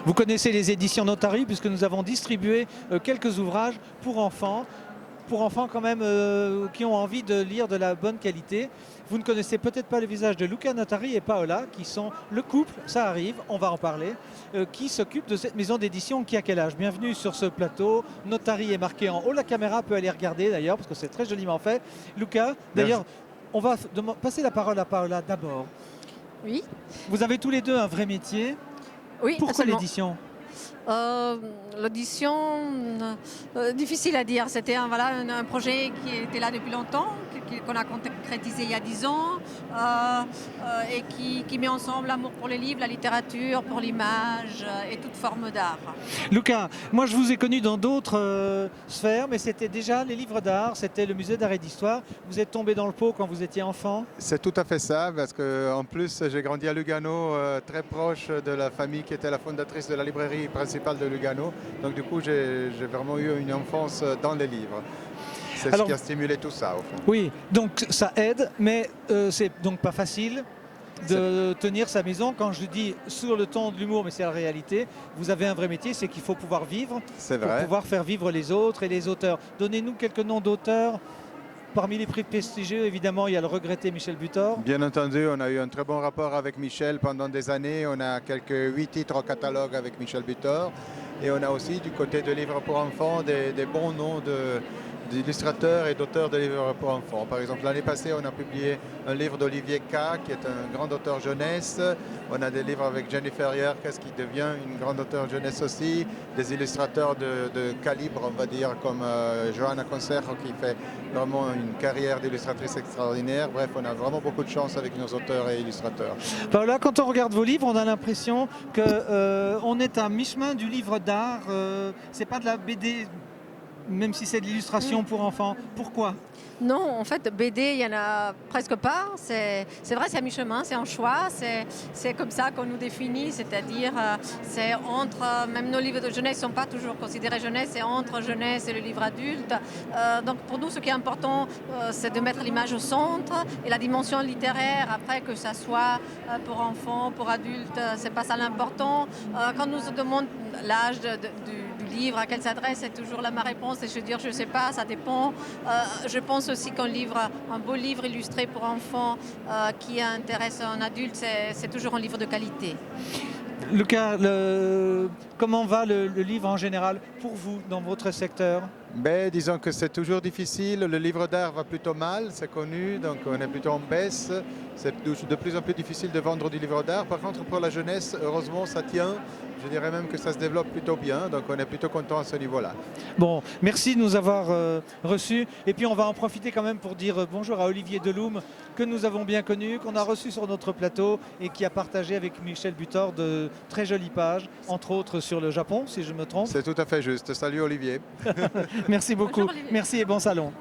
Vous connaissez les éditions Notari puisque nous avons distribué quelques ouvrages pour enfants quand même qui ont envie de lire de la bonne qualité. Vous ne connaissez peut-être pas le visage de Luca Notari et Paola qui sont le couple, ça arrive, on va en parler, qui s'occupe de cette maison d'édition qui a quel âge? Bienvenue sur ce plateau. Notari est marqué en haut, la caméra peut aller regarder d'ailleurs parce que c'est très joliment fait. Luca, d'ailleurs, on va passer la parole à Paola d'abord. Oui. Vous avez tous les deux un vrai métier. Oui, pourquoi l'édition? L'audition, difficile à dire. C'était un projet qui était là depuis longtemps, qu'on a concrétisé il y a 10 ans et qui met ensemble l'amour pour les livres, la littérature, pour l'image et toute forme d'art. Luca, moi je vous ai connu dans d'autres sphères, mais c'était déjà les livres d'art, c'était le musée d'art et d'histoire. Vous êtes tombé dans le pot quand vous étiez enfant? C'est tout à fait ça, parce qu'en plus j'ai grandi à Lugano, très proche de la famille qui était la fondatrice de la librairie principale de Lugano. Donc du coup j'ai vraiment eu une enfance dans les livres. C'est ce qui a stimulé tout ça au fond. Oui, donc ça aide, mais c'est donc pas facile de tenir sa maison. Quand je dis sur le ton de l'humour, mais c'est la réalité, vous avez un vrai métier, c'est qu'il faut pouvoir vivre, pour pouvoir faire vivre les autres et les auteurs. Donnez-nous quelques noms d'auteurs. Parmi les prix prestigieux, évidemment, il y a le regretté Michel Butor. Bien entendu, on a eu un très bon rapport avec Michel pendant des années. On a quelques 8 titres au catalogue avec Michel Butor. Et on a aussi, du côté de livres pour enfants, des bons noms d'illustrateurs et d'auteurs de livres pour enfants. Par exemple, l'année passée, on a publié un livre d'Olivier K, qui est un grand auteur jeunesse. On a des livres avec Jennifer Yerkes, qui devient une grande auteure jeunesse aussi. Des illustrateurs de calibre, on va dire, comme Johanna Concerro, qui fait vraiment une carrière d'illustratrice extraordinaire. Bref, on a vraiment beaucoup de chance avec nos auteurs et illustrateurs. Voilà, quand on regarde vos livres, on a l'impression qu'on est à mi-chemin du livre d'art. C'est pas de la BD, même si c'est de l'illustration pour enfants. Pourquoi? Non, en fait, BD, il n'y en a presque pas. C'est vrai, c'est à mi-chemin, c'est en choix. C'est comme ça qu'on nous définit, c'est-à-dire c'est entre, même nos livres de jeunesse ne sont pas toujours considérés jeunesse, c'est entre jeunesse et le livre adulte. Donc pour nous, ce qui est important, c'est de mettre l'image au centre et la dimension littéraire, après que ça soit pour enfants, pour adultes, c'est pas ça l'important. Quand on nous demande l'âge du livre, à quel s'adresse, c'est toujours là ma réponse, et je veux dire, je ne sais pas, ça dépend. Je pense aussi un beau livre illustré pour enfants qui intéresse un adulte, c'est toujours un livre de qualité. Luca, comment va le livre en général pour vous dans votre secteur? Disons que c'est toujours difficile. Le livre d'art va plutôt mal, c'est connu, donc on est plutôt en baisse. C'est de plus en plus difficile de vendre du livre d'art. Par contre, pour la jeunesse, heureusement, ça tient. Je dirais même que ça se développe plutôt bien, donc on est plutôt content à ce niveau-là. Bon, merci de nous avoir reçus. Et puis on va en profiter quand même pour dire bonjour à Olivier Deloum, que nous avons bien connu, qu'on a reçu sur notre plateau et qui a partagé avec Michel Butor de très jolies pages, entre autres sur le Japon, si je me trompe. C'est tout à fait juste. Salut Olivier. Merci beaucoup. Bonjour, Olivier. Merci et bon salon.